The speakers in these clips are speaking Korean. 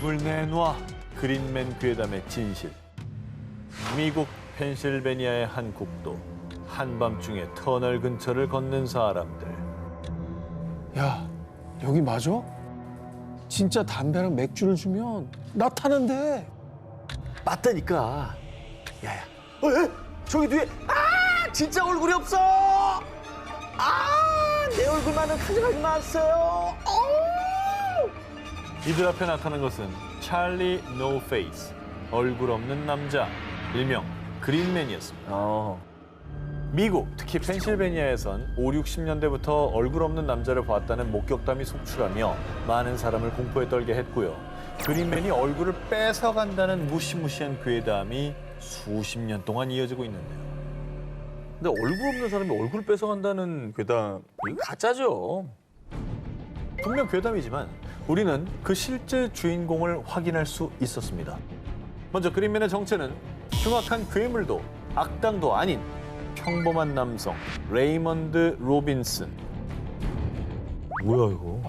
얼굴 내놔. 그린맨 괴담의 진실. 미국 펜실베니아의 한 국도. 한밤중에 터널 근처를 걷는 사람들. 야, 여기 맞아? 진짜 담배랑 맥주를 주면 나 타는데. 맞다니까. 야야. 에? 저기 뒤에 진짜 얼굴이 없어. 내 얼굴만은 가져가지 마세요. 이들 앞에 나타난 것은 찰리 노 페이스, 얼굴 없는 남자, 일명 그린맨이었습니다. 미국, 특히 펜실베니아에선 5, 60년대부터 얼굴 없는 남자를 보았다는 목격담이 속출하며 많은 사람을 공포에 떨게 했고요. 그린맨이 얼굴을 뺏어간다는 무시무시한 괴담이 수십 년 동안 이어지고 있는데요. 근데 얼굴 없는 사람이 얼굴 뺏어간다는 괴담, 이거 가짜죠. 분명 괴담이지만 우리는 그 실제 주인공을 확인할 수 있었습니다. 먼저 그린맨의 정체는 흉악한 괴물도 악당도 아닌 평범한 남성 레이먼드 로빈슨. 뭐야 이거?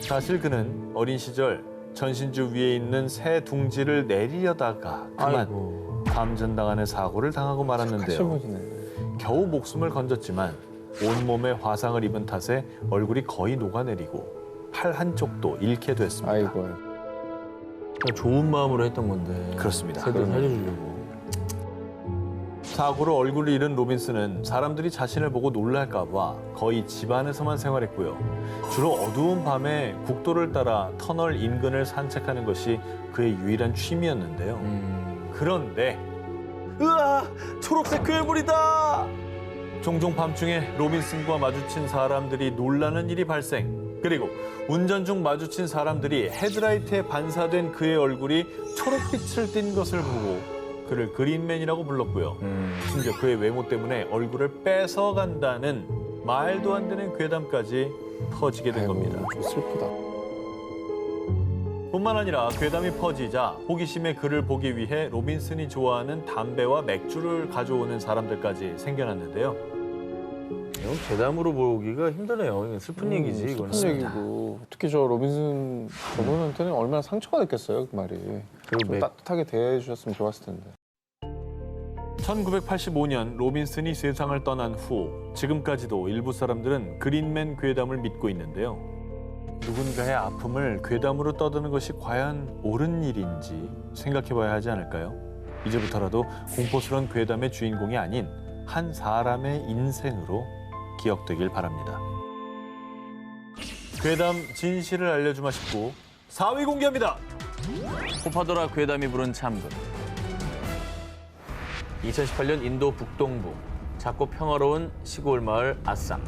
사실 그는 어린 시절 전신주 위에 있는 새 둥지를 내리려다가 그만 감전당하는 사고를 당하고 말았는데요. 실물이네. 겨우 목숨을 건졌지만 온몸에 화상을 입은 탓에 얼굴이 거의 녹아내리고 팔 한쪽도 잃게 됐습니다. 아이고. 그냥 좋은 마음으로 했던 건데. 그렇습니다. 새들 살려주려고. 사고로 얼굴을 잃은 로빈슨은 사람들이 자신을 보고 놀랄까 봐 거의 집 안에서만 생활했고요. 주로 어두운 밤에 국도를 따라 터널 인근을 산책하는 것이 그의 유일한 취미였는데요. 그런데 으아! 초록색 괴물이다! 종종 밤중에 로빈슨과 마주친 사람들이 놀라는 일이 발생. 그리고 운전 중 마주친 사람들이 헤드라이트에 반사된 그의 얼굴이 초록빛을 띤 것을 보고 그를 그린맨이라고 불렀고요. 심지어 그의 외모 때문에 얼굴을 뺏어간다는 말도 안 되는 괴담까지 퍼지게 된 겁니다. 좀 슬프다. 뿐만 아니라 괴담이 퍼지자 호기심에 그를 보기 위해 로빈슨이 좋아하는 담배와 맥주를 가져오는 사람들까지 생겨났는데요. 이건 괴담으로 보기가 힘드네요. 이건 슬픈 얘기지, 이거는. 슬픈 얘기고. 특히 저 로빈슨 저분한테는 얼마나 상처가 됐겠어요, 그 말이. 좀 따뜻하게 대해주셨으면 좋았을 텐데. 1985년 로빈슨이 세상을 떠난 후 지금까지도 일부 사람들은 그린맨 괴담을 믿고 있는데요. 누군가의 아픔을 괴담으로 떠드는 것이 과연 옳은 일인지 생각해봐야 하지 않을까요? 이제부터라도 공포스러운 괴담의 주인공이 아닌 한 사람의 인생으로 기억되길 바랍니다. 괴담 진실을 알려주마 싶고 4위 공개합니다. 호파도라 괴담이 부른 참군. 2018년 인도 북동부 작고 평화로운 시골 마을 아쌈.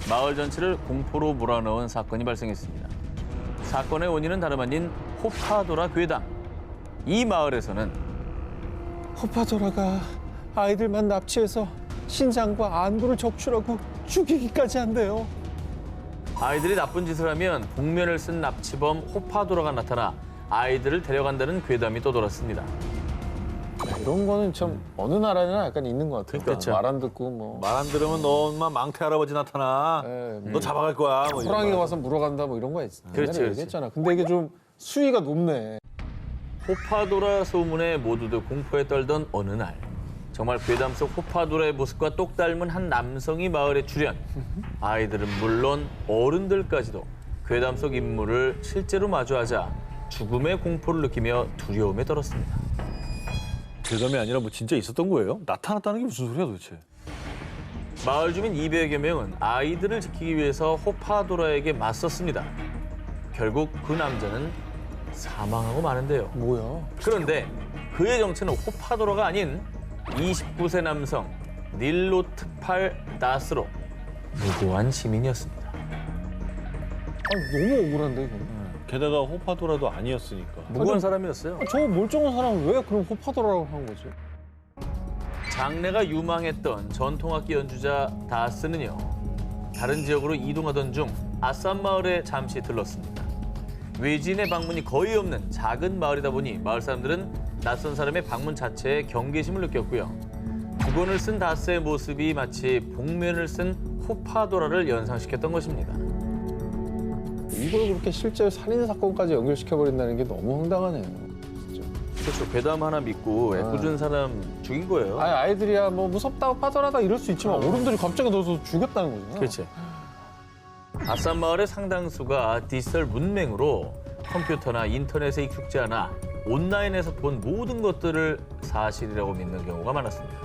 마을 전체를 공포로 몰아넣은 사건이 발생했습니다. 사건의 원인은 다름 아닌 호파도라 괴담. 이 마을에서는 호파도라가 아이들만 납치해서 신장과 안구를 적출하고 죽이기까지 한대요. 아이들이 나쁜 짓을 하면 복면을 쓴 납치범 호파도라가 나타나 아이들을 데려간다는 괴담이 떠돌았습니다. 이런 거는 참 어느 나라나 약간 있는 것 같아요. 그렇죠. 말 안 듣고 뭐. 말 안 들으면 너만 망태 할아버지 나타나. 너 잡아갈 거야. 뭐 이런 호랑이가 거. 와서 물어간다 뭐 이런 거 있어. 그렇지, 그렇지. 얘기했잖아. 근데 이게 좀 수위가 높네. 호파도라 소문에 모두들 공포에 떨던 어느 날 정말 괴담 속 호파도라의 모습과 똑 닮은 한 남성이 마을에 출현. 아이들은 물론 어른들까지도 괴담 속 인물을 실제로 마주하자 죽음의 공포를 느끼며 두려움에 떨었습니다. 괴담이 아니라 뭐 진짜 있었던 거예요? 나타났다는 게 무슨 소리야 도대체? 마을 주민 200여 명은 아이들을 지키기 위해서 호파도라에게 맞섰습니다. 결국 그 남자는 사망하고 마는데요. 뭐야? 그런데 그의 정체는 호파도라가 아닌 29세 남성 닐로트팔 다스로 무고한 시민이었습니다. 너무 억울한데 이거. 게다가 호파도라도 아니었으니까. 무고한 사람이었어요. 저 멀쩡한 사람은 왜 그럼 호파도라고 한 거지? 장래가 유망했던 전통악기 연주자 다스는요. 다른 지역으로 이동하던 중 아쌈 마을에 잠시 들렀습니다. 외지인의 방문이 거의 없는 작은 마을이다 보니 마을 사람들은 낯선 사람의 방문 자체에 경계심을 느꼈고요. 두건을 쓴 다스의 모습이 마치 복면을 쓴 호파도라를 연상시켰던 것입니다. 이걸 그렇게 실제 살인 사건까지 연결시켜버린다는 게 너무 황당하네요. 그렇죠. 괴담 하나 믿고 애꿎은 사람 죽인 거예요. 아니, 아이들이야 뭐 무섭다고 빠져나가 이럴 수 있지만 어른들이 갑자기 넣어서 죽였다는 거잖아. 그렇지. 아산 마을의 상당수가 디지털 문맹으로 컴퓨터나 인터넷에 익숙지 않아 온라인에서 본 모든 것들을 사실이라고 믿는 경우가 많았습니다.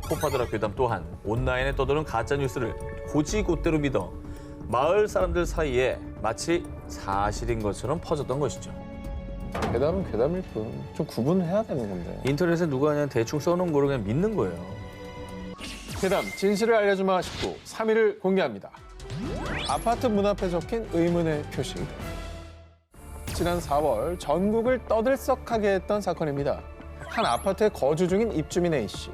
호파드라 괴담 또한 온라인에 떠도는 가짜 뉴스를 곧이곧대로 믿어 마을 사람들 사이에 마치 사실인 것처럼 퍼졌던 것이죠. 괴담은 괴담일 뿐. 좀 구분을 해야 되는 건데. 인터넷에 누가 그냥 대충 써놓은 거를 그냥 믿는 거예요. 괴담 진실을 알려주마 19 3위를 공개합니다. 아파트 문 앞에 적힌 의문의 표시. 지난 4월 전국을 떠들썩하게 했던 사건입니다. 한 아파트에 거주 중인 입주민 A씨.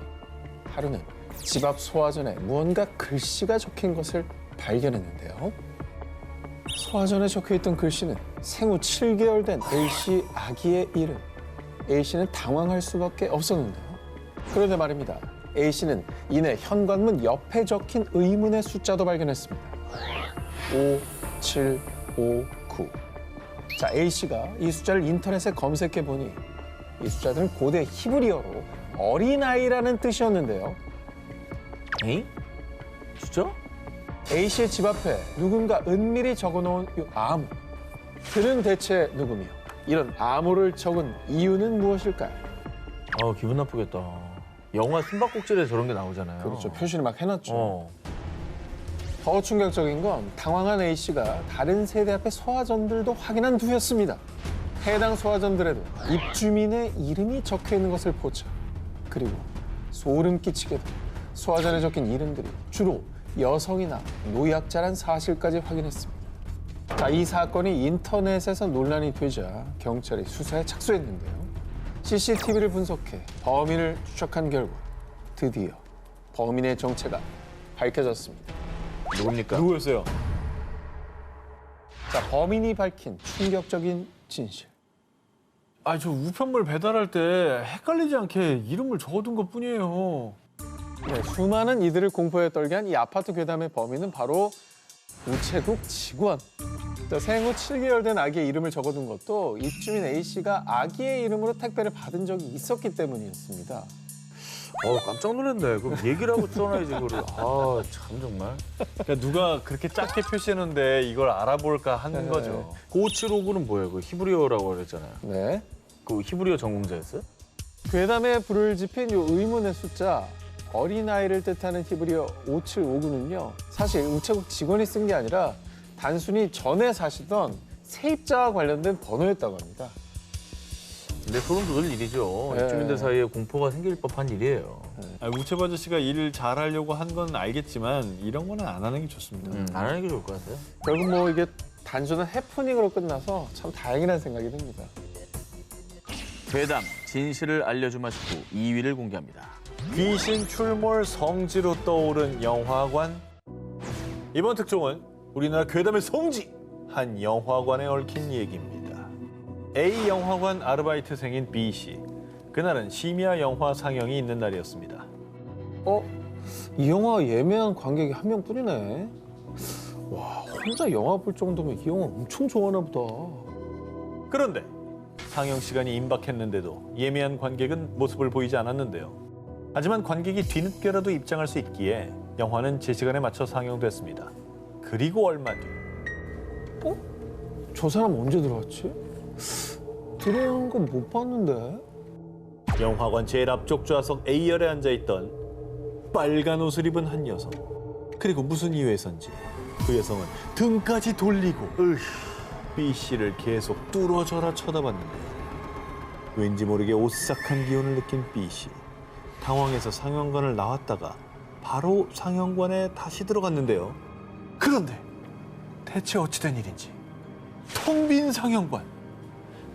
하루는 집 앞 소화전에 무언가 글씨가 적힌 것을 발견했는데요. 소화전에 적혀있던 글씨는 생후 7개월 된 A씨 아기의 이름. A씨는 당황할 수밖에 없었는데요. 그런데 말입니다. A씨는 이내 현관문 옆에 적힌 의문의 숫자도 발견했습니다. 5759. 자, A씨가 이 숫자를 인터넷에 검색해보니 이 숫자들은 고대 히브리어로 어린아이라는 뜻이었는데요. 에이? 진짜? A씨의 집 앞에 누군가 은밀히 적어놓은 이 암호. 그는 대체 누구며 이런 암호를 적은 이유는 무엇일까요? 기분 나쁘겠다. 영화 숨바꼭질에 저런 게 나오잖아요. 그렇죠. 표시를 막 해놨죠. 어. 더 충격적인 건 당황한 A씨가 다른 세대 앞에 소화전들도 확인한 뒤였습니다. 해당 소화전들에도 입주민의 이름이 적혀있는 것을 보자. 그리고 소름 끼치게도 소화전에 적힌 이름들이 주로 여성이나 노약자란 사실까지 확인했습니다. 자, 이 사건이 인터넷에서 논란이 되자 경찰이 수사에 착수했는데요. CCTV를 분석해 범인을 추적한 결과 드디어 범인의 정체가 밝혀졌습니다. 누굽니까? 누구였어요? 자, 범인이 밝힌 충격적인 진실. 아, 저 우편물 배달할 때 헷갈리지 않게 이름을 적어둔 것뿐이에요. 네, 수많은 이들을 공포에 떨게 한 이 아파트 괴담의 범인은 바로 우체국 직원. 자, 생후 7개월 된 아기의 이름을 적어둔 것도 입주민 A씨가 아기의 이름으로 택배를 받은 적이 있었기 때문이었습니다. 깜짝 놀랐네. 그럼 얘기를 하고 써놔야지, 그거를. 참 정말. 그러니까 누가 그렇게 작게 표시했는데 이걸 알아볼까 하는 네. 거죠. 5759는 뭐예요? 그 히브리어라고 그랬잖아요. 네. 그 히브리어 전공자였어요? 괴담에 불을 지핀 이 의문의 숫자, 어린아이를 뜻하는 히브리어 5759는요. 사실 우체국 직원이 쓴 게 아니라 단순히 전에 사시던 세입자와 관련된 번호였다고 합니다. 근데 소름 돋을 일이죠. 네. 입주민들 사이에 공포가 생길 법한 일이에요. 우체부 아저씨가 일을 잘하려고 한 건 알겠지만 이런 거는 안 하는 게 좋습니다. 안 하는 게 좋을 것 같아요. 결국 뭐 이게 단순한 해프닝으로 끝나서 참 다행이라는 생각이 듭니다. 괴담, 진실을 알려주마 싶고 2위를 공개합니다. 귀신 출몰 성지로 떠오른 영화관. 이번 특종은 우리나라 괴담의 성지 한 영화관에 얽힌 얘기입니다. A 영화관 아르바이트생인 B 씨. 그날은 심야 영화 상영이 있는 날이었습니다. 이 영화 예매한 관객이 한 명뿐이네. 와, 혼자 영화 볼 정도면 이 영화 엄청 좋아하나 보다. 그런데 상영 시간이 임박했는데도 예매한 관객은 모습을 보이지 않았는데요. 하지만 관객이 뒤늦게라도 입장할 수 있기에 영화는 제 시간에 맞춰 상영됐습니다. 그리고 얼마 뒤 저 사람 언제 들어왔지? 들어온 건 못 봤는데. 영화관 제일 앞쪽 좌석 A열에 앉아있던 빨간 옷을 입은 한 여성. 그리고 무슨 이유에선지 그 여성은 등까지 돌리고 B 씨를 계속 뚫어져라 쳐다봤는데요. 왠지 모르게 오싹한 기운을 느낀 B 씨. 당황해서 상영관을 나왔다가 바로 상영관에 다시 들어갔는데요. 그런데 대체 어찌된 일인지 텅 빈 상영관.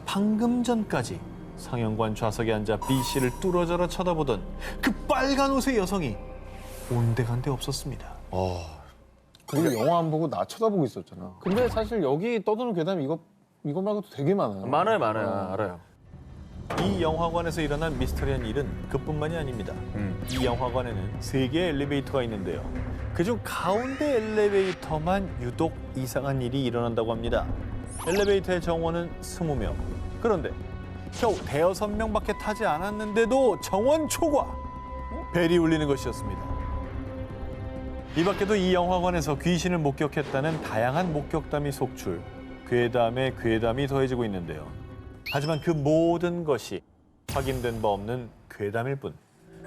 방금 전까지 상영관 좌석에 앉아 B 씨를 뚫어져라 쳐다보던 그 빨간 옷의 여성이 온데간데 없었습니다. 그리고 영화 안 보고 나 쳐다보고 있었잖아. 근데 사실 여기 떠도는 괴담 이거 말고도 되게 많아요. 많아요. 알아요. 이 영화관에서 일어난 미스터리한 일은 그뿐만이 아닙니다. 이 영화관에는 3개의 엘리베이터가 있는데요. 그중 가운데 엘리베이터만 유독 이상한 일이 일어난다고 합니다. 엘리베이터의 정원은 20명. 그런데 겨우 5명밖에 타지 않았는데도 정원 초과! 벨이 울리는 것이었습니다. 이 밖에도 이 영화관에서 귀신을 목격했다는 다양한 목격담이 속출, 괴담에 괴담이 더해지고 있는데요. 하지만 그 모든 것이 확인된 바 없는 괴담일 뿐.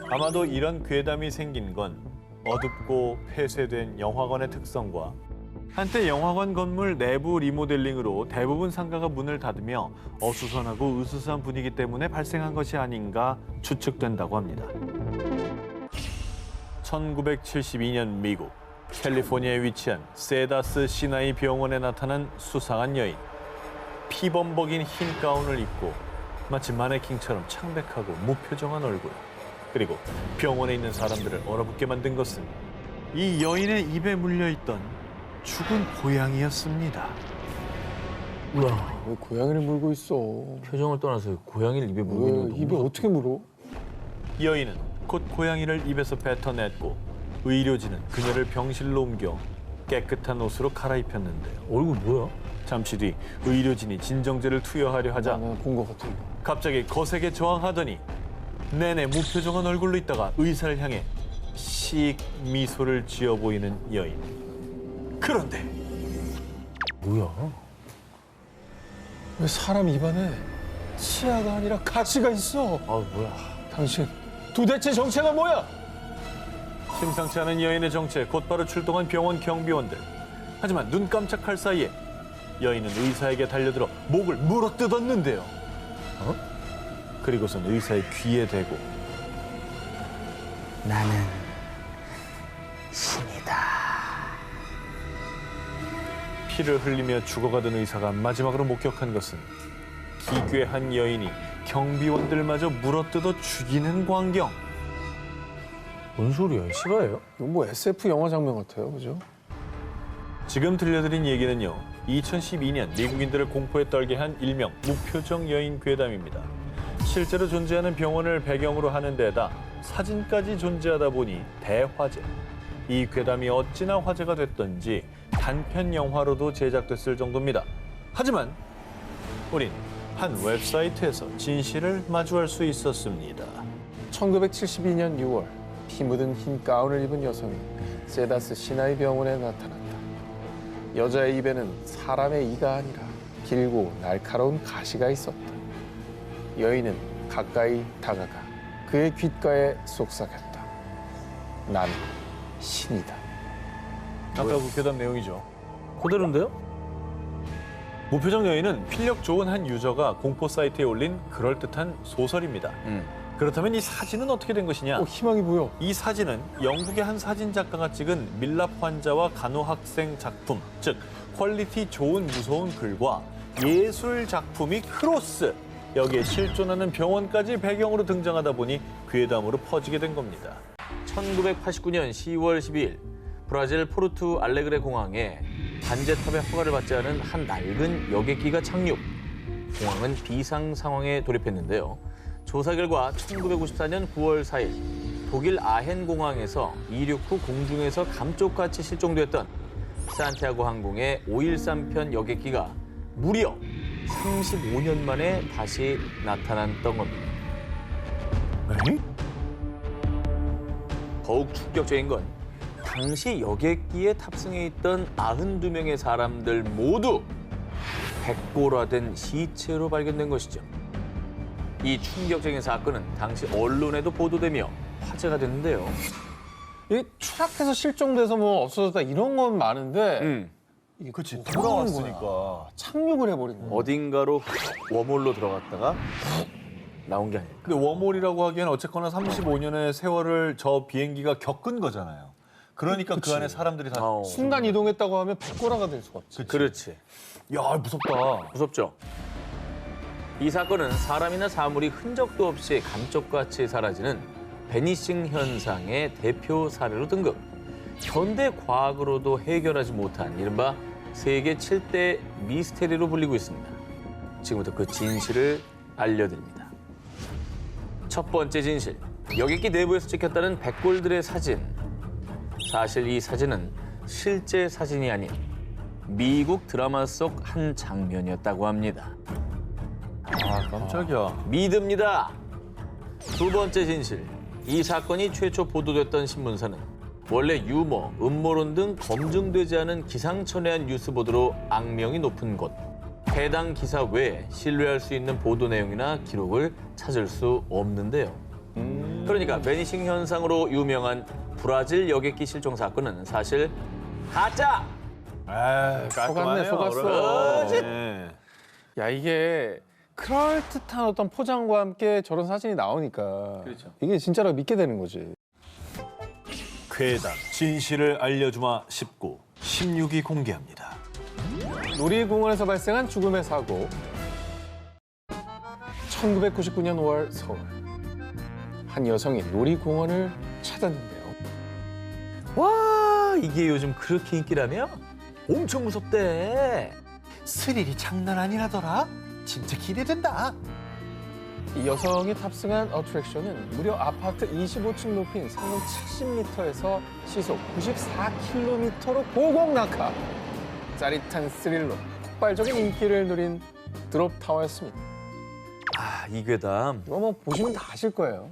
아마도 이런 괴담이 생긴 건 어둡고 폐쇄된 영화관의 특성과 한때 영화관 건물 내부 리모델링으로 대부분 상가가 문을 닫으며 어수선하고 으스스한 분위기 때문에 발생한 것이 아닌가 추측된다고 합니다. 1972년 미국 캘리포니아에 위치한 세다스 시나이 병원에 나타난 수상한 여인. 피범벅인 흰 가운을 입고 마치 마네킹처럼 창백하고 무표정한 얼굴. 그리고 병원에 있는 사람들을 얼어붙게 만든 것은 이 여인의 입에 물려있던 죽은 고양이였습니다. 우와, 왜 고양이를 물고 있어? 표정을 떠나서 고양이를 입에 물고 있는 거 왜 입에 너무 어떻게 물어? 여인은 곧 고양이를 입에서 뱉어냈고 의료진은 그녀를 병실로 옮겨 깨끗한 옷으로 갈아입혔는데요. 얼굴 뭐야? 잠시 뒤 의료진이 진정제를 투여하려 하자 본것 같아. 이거. 갑자기 거세게 저항하더니 내내 무표정한 얼굴로 있다가 의사를 향해 씩 미소를 지어 보이는 여인. 그런데 뭐야? 왜 사람 입안에 치아가 아니라 가시가 있어? 아 뭐야? 당신 도대체 정체가 뭐야? 심상치 않은 여인의 정체에 곧바로 출동한 병원 경비원들. 하지만 눈 깜짝할 사이에 여인은 의사에게 달려들어 목을 물어뜯었는데요. 그리고선 의사의 귀에 대고 나는 신이다. 피를 흘리며 죽어가던 의사가 마지막으로 목격한 것은 기괴한 여인이 경비원들마저 물어뜯어 죽이는 광경. 뭔 소리야? 실화예요? 이거 뭐 SF 영화 장면 같아요, 그죠? 지금 들려드린 얘기는요, 2012년 미국인들을 공포에 떨게 한 일명 무표정 여인 괴담입니다. 실제로 존재하는 병원을 배경으로 하는 데다 사진까지 존재하다 보니 대화제. 이 괴담이 어찌나 화제가 됐던지 단편 영화로도 제작됐을 정도입니다. 하지만 우린 한 웹사이트에서 진실을 마주할 수 있었습니다. 1972년 6월 피 묻은 흰 가운을 입은 여성이 세다스 시나이 병원에 나타났다. 여자의 입에는 사람의 이가 아니라 길고 날카로운 가시가 있었다. 여인은 가까이 다가가 그의 귓가에 속삭였다. 난 신이다. 아까 그 괴담 내용이죠. 그대로인데요? 무표정 여인은 필력 좋은 한 유저가 공포 사이트에 올린 그럴듯한 소설입니다. 그렇다면 이 사진은 어떻게 된 것이냐? 희망이 보여. 이 사진은 영국의 한 사진 작가가 찍은 밀랍 환자와 간호학생 작품, 즉 퀄리티 좋은 무서운 글과 예술 작품이 크로스, 여기에 실존하는 병원까지 배경으로 등장하다 보니 괴담으로 퍼지게 된 겁니다. 1989년 10월 12일 브라질 포르투 알레그레 공항에 관제탑의 허가를 받지 않은 한 낡은 여객기가 착륙. 공항은 비상 상황에 돌입했는데요. 조사 결과 1954년 9월 4일 독일 아헨 공항에서 이륙 후 공중에서 감쪽같이 실종됐던 산티아고 항공의 513편 여객기가 무려 35년 만에 다시 나타났던 겁니다. 네? 더욱 충격적인 건 당시 여객기에 탑승해 있던 92명의 사람들 모두 백골화된 시체로 발견된 것이죠. 이 충격적인 사건은 당시 언론에도 보도되며 화제가 됐는데요. 이 추락해서 실종돼서 뭐 없어졌다 이런 건 많은데 이게 그치, 돌아왔으니까 착륙을 해버린 거야. 어딘가로 웜홀로 들어갔다가 나온 게 아닐까. 근데 웜홀이라고 하기엔 어쨌거나 35년의 세월을 저 비행기가 겪은 거잖아요. 그러니까 그 안에 사람들이 다 순간 이동했다고 하면 백골화가 될 수가 없지. 그렇지. 야, 무섭다. 무섭죠? 이 사건은 사람이나 사물이 흔적도 없이 감쪽같이 사라지는 베니싱 현상의 대표 사례로 등극. 현대 과학으로도 해결하지 못한 이른바 세계 7대 미스테리로 불리고 있습니다. 지금부터 그 진실을 알려드립니다. 첫 번째 진실. 여객기 내부에서 찍혔다는 백골들의 사진. 사실 이 사진은 실제 사진이 아닌 미국 드라마 속 한 장면이었다고 합니다. 아, 깜짝이야. 믿습니다. 두 번째 진실. 이 사건이 최초 보도됐던 신문사는 원래 유머, 음모론 등 검증되지 않은 기상천외한 뉴스 보도로 악명이 높은 곳. 해당 기사 외에 신뢰할 수 있는 보도 내용이나 기록을 찾을 수 없는데요. 그러니까 베니싱 현상으로 유명한 브라질 여객기 실종 사건은 사실 가짜! 아, 속았네, 속았어. 그렇지. 네. 야, 이게 그럴듯한 어떤 포장과 함께 저런 사진이 나오니까 그렇죠. 이게 진짜로 믿게 되는 거지. 괴담 진실을 알려주마 19, 16위 공개합니다. 놀이공원에서 발생한 죽음의 사고. 1999년 5월 서울. 한 여성이 놀이공원을 찾았는데요. 와, 이게 요즘 그렇게 인기라며? 엄청 무섭대. 스릴이 장난 아니라더라. 진짜 기대된다. 이 여성이 탑승한 어트랙션은 무려 아파트 25층 높이인 상공 70m에서 시속 94km로 고공 낙하. 짜릿한 스릴로 폭발적인 인기를 누린 드롭타워였습니다. 아, 이 괴담. 이거 뭐 보시면 다 아실 거예요.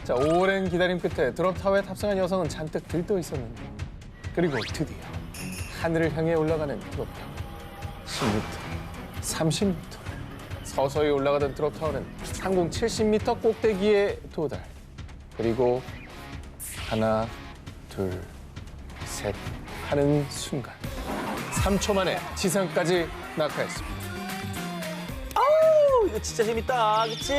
자, 오랜 기다림 끝에 드롭타워에 탑승한 여성은 잔뜩 들떠 있었는데, 그리고 드디어 하늘을 향해 올라가는 드롭타워. 10m, 30m. 서서히 올라가던 드롭타워는 상공 70m 꼭대기에 도달. 그리고 하나, 둘, 셋 하는 순간 3초 만에 지상까지 낙하했습니다. 아우, 이거 진짜 재밌다. 그치?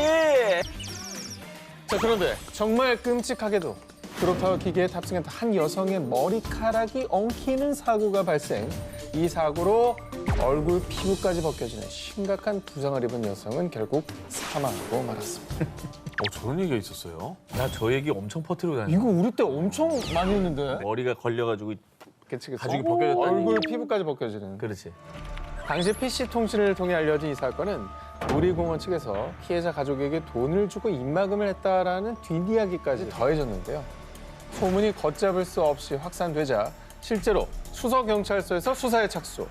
자, 그런데 정말 끔찍하게도 드롭타워 기계에 탑승했던 한 여성의 머리카락이 엉키는 사고가 발생. 이 사고로 얼굴 피부까지 벗겨지는 심각한 부상을 입은 여성은 결국 사망하고 말았습니다. 저런 얘기가 있었어요? 나 저 얘기 엄청 퍼뜨리고 다녔어. 이거 우리 때 엄청 많이 했는데? 머리가 걸려가지고. 그치, 그치. 가죽이 벗겨졌다니. 얼굴 피부까지 벗겨지는. 그렇지. 당시 PC통신을 통해 알려진 이 사건은 놀이공원 측에서 피해자 가족에게 돈을 주고 입막음을 했다라는 뒷이야기까지 더해졌는데요. 소문이 걷잡을 수 없이 확산되자 실제로 수서경찰서에서 수사에 착수.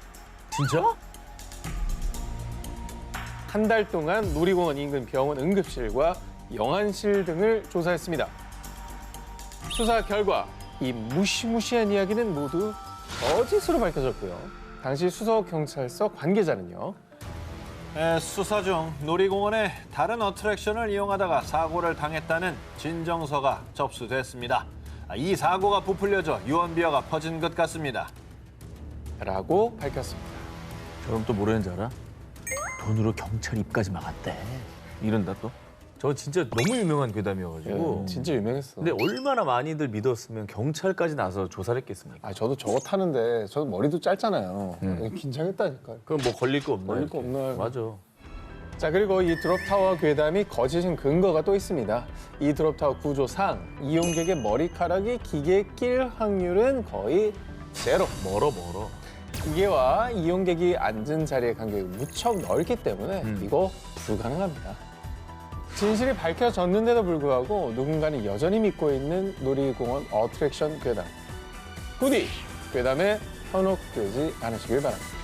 진짜? 한 달 동안 놀이공원 인근 병원 응급실과 영안실 등을 조사했습니다. 수사 결과 이 무시무시한 이야기는 모두 거짓으로 밝혀졌고요. 당시 수서경찰서 관계자는요. 수사 중 놀이공원의 다른 어트랙션을 이용하다가 사고를 당했다는 진정서가 접수됐습니다. 이 사고가 부풀려져 유언비어가 퍼진 것 같습니다. 라고 밝혔습니다. 그럼 또 뭐라는지 알아? 돈으로 경찰 입까지 막았대. 이런다 또? 저 진짜 너무 유명한 괴담이어가지고. 진짜 유명했어. 근데 얼마나 많이들 믿었으면 경찰까지 나서 조사를 했겠습니까? 아, 저도 저거 타는데 저도 머리도 짧잖아요. 긴장했다니까요. 그럼 뭐 걸릴 거 없나? 걸릴 거 이렇게. 없나. 맞아. 자, 그리고 이 드롭타워 괴담이 거짓인 근거가 또 있습니다. 이 드롭타워 구조상 이용객의 머리카락이 기계에 낄 확률은 거의 제로. 멀어. 기계와 이용객이 앉은 자리의 간격이 무척 넓기 때문에 이거 불가능합니다. 진실이 밝혀졌는데도 불구하고 누군가는 여전히 믿고 있는 놀이공원 어트랙션 괴담. 부디 괴담에 현혹되지 않으시길 바랍니다.